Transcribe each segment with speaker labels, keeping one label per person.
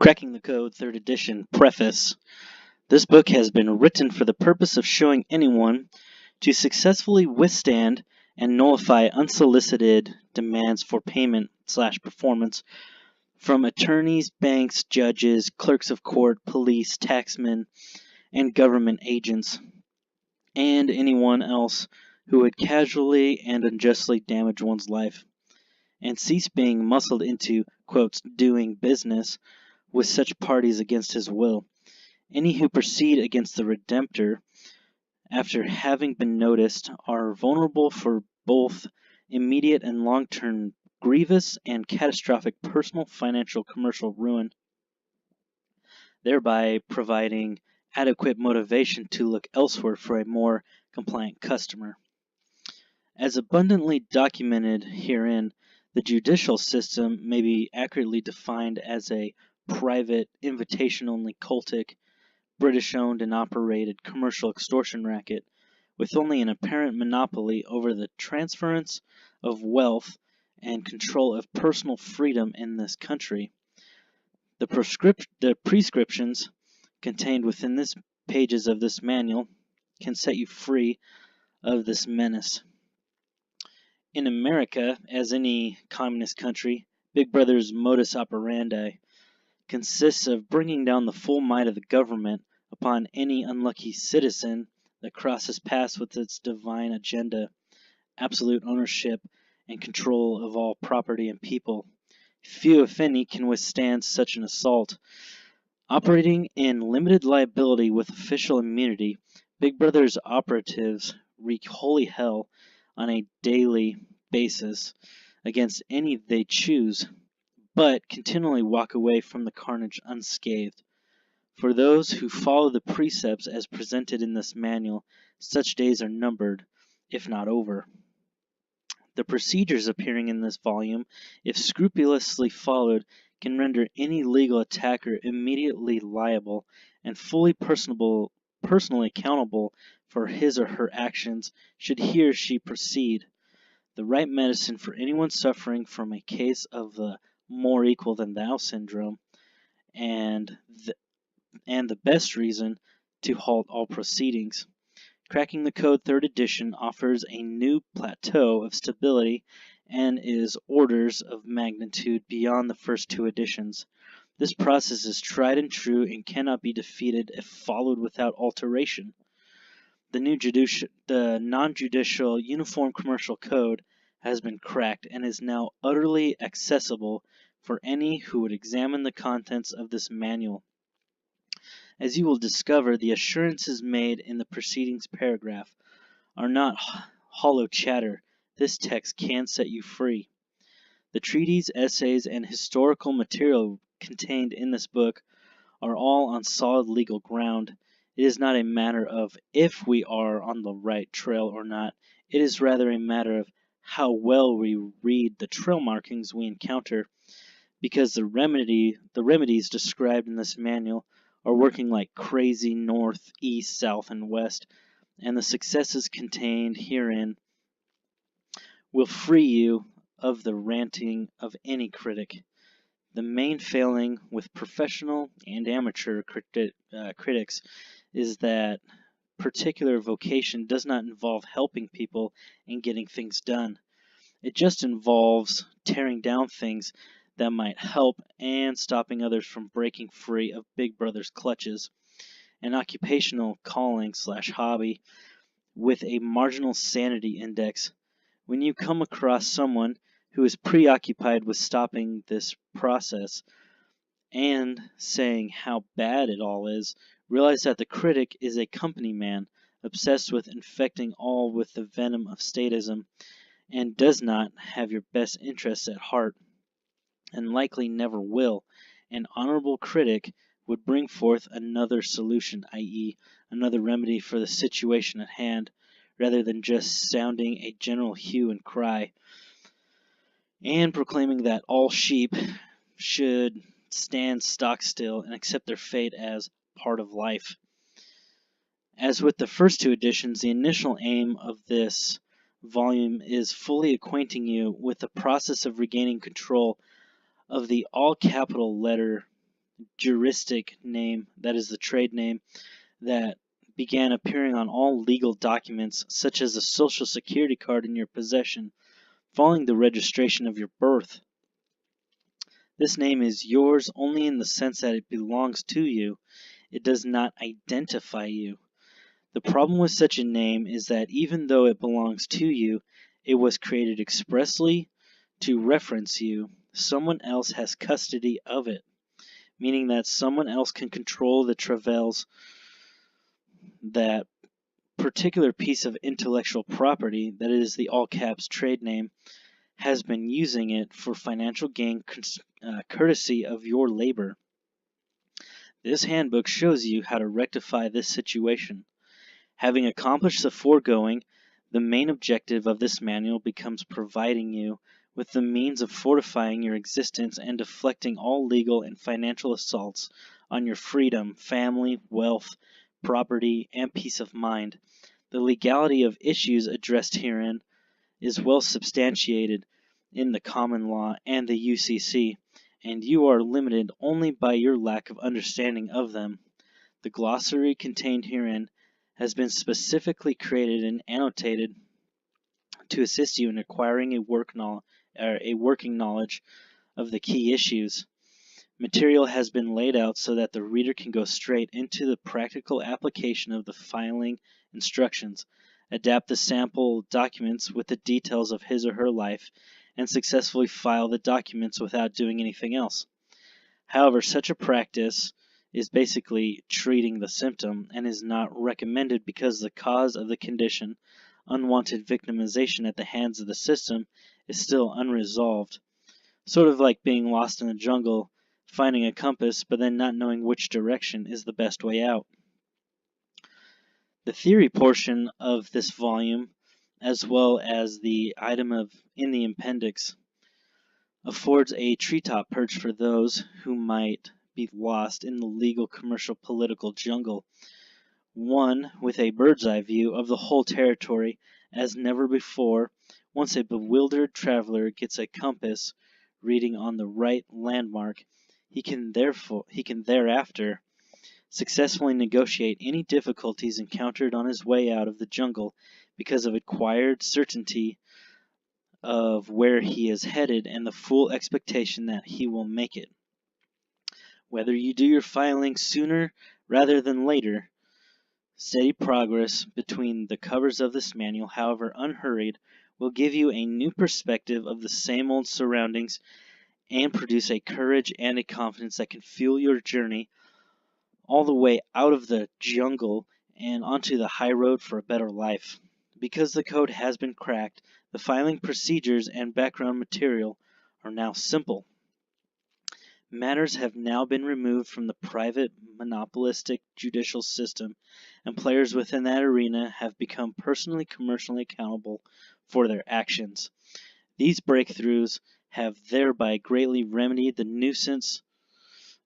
Speaker 1: Cracking the Code, 3rd edition, Preface. This book has been written for the purpose of showing anyone to successfully withstand and nullify unsolicited demands for payment/performance from attorneys, banks, judges, clerks of court, police, taxmen, and government agents, and anyone else who would casually and unjustly damage one's life, and cease being muscled into, quotes, doing business with such parties against his will. Any who proceed against the Redemptor, after having been noticed, are vulnerable for both immediate and long-term grievous and catastrophic personal, financial, commercial ruin, thereby providing adequate motivation to look elsewhere for a more compliant customer. As abundantly documented herein, the judicial system may be accurately defined as a private, invitation-only cultic, British-owned and operated commercial extortion racket with only an apparent monopoly over the transference of wealth and control of personal freedom in this country. The prescriptions contained within this pages of this manual can set you free of this menace. In America, as any communist country, Big Brother's modus operandi consists of bringing down the full might of the government upon any unlucky citizen that crosses paths with its divine agenda, absolute ownership and control of all property and people. Few, if any, can withstand such an assault. Operating in limited liability with official immunity, Big Brother's operatives wreak holy hell on a daily basis against any they choose, but continually walk away from the carnage unscathed. For those who follow the precepts as presented in this manual, such days are numbered, if not over. The procedures appearing in this volume, if scrupulously followed, can render any legal attacker immediately liable and fully personally accountable for his or her actions should he or she proceed. The right medicine for anyone suffering from a case of the more equal than thou syndrome, and the best reason to halt all proceedings. Cracking the Code 3rd edition offers a new plateau of stability and is orders of magnitude beyond the first 2 editions. This process is tried and true and cannot be defeated if followed without alteration. The non-judicial Uniform Commercial Code has been cracked and is now utterly accessible for any who would examine the contents of this manual. As you will discover, the assurances made in the preceding paragraph are not hollow chatter. This text can set you free. The treaties, essays, and historical material contained in this book are all on solid legal ground. It is not a matter of if we are on the right trail or not. It is rather a matter of how well we read the trail markings we encounter, because the remedies described in this manual are working like crazy north, east, south, and west, and the successes contained herein will free you of the ranting of any critic. The main failing with professional and amateur critics is that particular vocation does not involve helping people and getting things done. It just involves tearing down things that might help and stopping others from breaking free of Big Brother's clutches. An occupational calling/hobby with a marginal sanity index. When you come across someone who is preoccupied with stopping this process and saying how bad it all is, realize that the critic is a company man, obsessed with infecting all with the venom of statism, and does not have your best interests at heart, and likely never will. An honorable critic would bring forth another solution, i.e., another remedy for the situation at hand, rather than just sounding a general hue and cry, and proclaiming that all sheep should stand stock still and accept their fate as part of life. As with the first 2 editions, the initial aim of this volume is fully acquainting you with the process of regaining control of the all-capital letter juristic name, that is the trade name, that began appearing on all legal documents, such as a social security card in your possession, following the registration of your birth. This name is yours only in the sense that it belongs to you. It does not identify you. The problem with such a name is that even though it belongs to you, it was created expressly to reference you. Someone else has custody of it, meaning that someone else can control the travails that particular piece of intellectual property, that is the all caps trade name, has been using it for financial gain courtesy of your labor. This handbook shows you how to rectify this situation. Having accomplished the foregoing, the main objective of this manual becomes providing you with the means of fortifying your existence and deflecting all legal and financial assaults on your freedom, family, wealth, property, and peace of mind. The legality of issues addressed herein is well substantiated in the common law and the UCC, and you are limited only by your lack of understanding of them. The glossary contained herein has been specifically created and annotated to assist you in acquiring a working knowledge of the key issues. Material has been laid out so that the reader can go straight into the practical application of the filing instructions, adapt the sample documents with the details of his or her life, and successfully file the documents without doing anything else. However, such a practice is basically treating the symptom and is not recommended because the cause of the condition, unwanted victimization at the hands of the system, is still unresolved. Sort of like being lost in the jungle, finding a compass, but then not knowing which direction is the best way out. The theory portion of this volume, as well as the item in the appendix, affords a treetop perch for those who might be lost in the legal, commercial, political jungle. One with a bird's eye view of the whole territory as never before. Once a bewildered traveler gets a compass reading on the right landmark, he can thereafter successfully negotiate any difficulties encountered on his way out of the jungle because of acquired certainty of where he is headed and the full expectation that he will make it. Whether you do your filing sooner rather than later, steady progress between the covers of this manual, however unhurried, will give you a new perspective of the same old surroundings and produce a courage and a confidence that can fuel your journey all the way out of the jungle and onto the high road for a better life. Because the code has been cracked, the filing procedures and background material are now simple. Matters have now been removed from the private monopolistic judicial system, and players within that arena have become personally commercially accountable for their actions. These breakthroughs have thereby greatly remedied the nuisance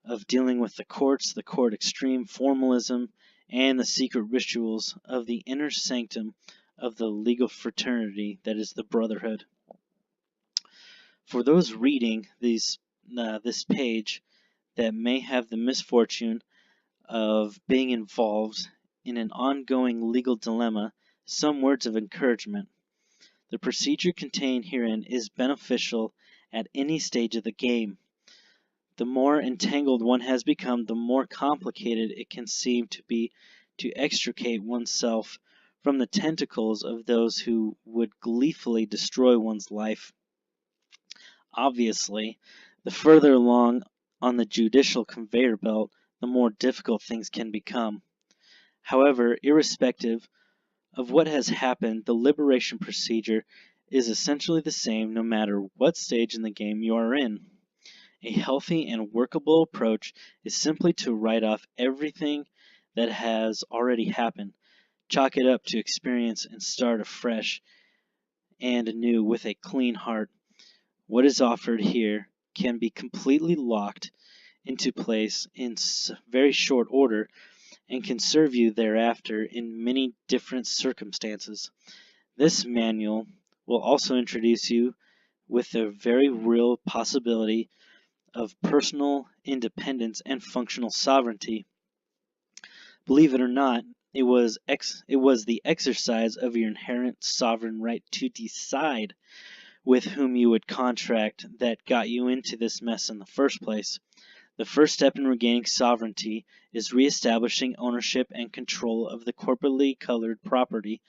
Speaker 1: of dealing with the courts, the court extreme formalism, and the secret rituals of the inner sanctum of the legal fraternity that is the brotherhood. For those reading this page that may have the misfortune of being involved in an ongoing legal dilemma, some words of encouragement. The procedure contained herein is beneficial at any stage of the game. The more entangled one has become, the more complicated it can seem to be to extricate oneself from the tentacles of those who would gleefully destroy one's life. Obviously, the further along on the judicial conveyor belt, the more difficult things can become. However, irrespective of what has happened, the liberation procedure is essentially the same no matter what stage in the game you are in. A healthy and workable approach is simply to write off everything that has already happened, chalk it up to experience, and start afresh and anew with a clean heart. What is offered here can be completely locked into place in very short order and can serve you thereafter in many different circumstances. This manual will also introduce you with the very real possibility of personal independence and functional sovereignty. Believe it or not, it was the exercise of your inherent sovereign right to decide with whom you would contract that got you into this mess in the first place. The first step in regaining sovereignty is reestablishing ownership and control of the corporately colored property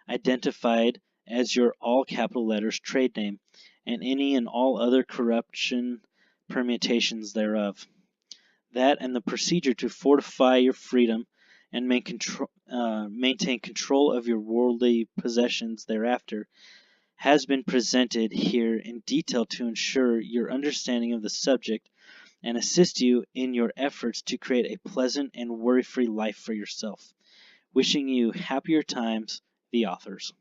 Speaker 1: identified as your all capital letters trade name, and any and all other corruption permutations thereof. That and the procedure to fortify your freedom and maintain control of your worldly possessions thereafter has been presented here in detail to ensure your understanding of the subject and assist you in your efforts to create a pleasant and worry-free life for yourself. Wishing you happier times, the authors.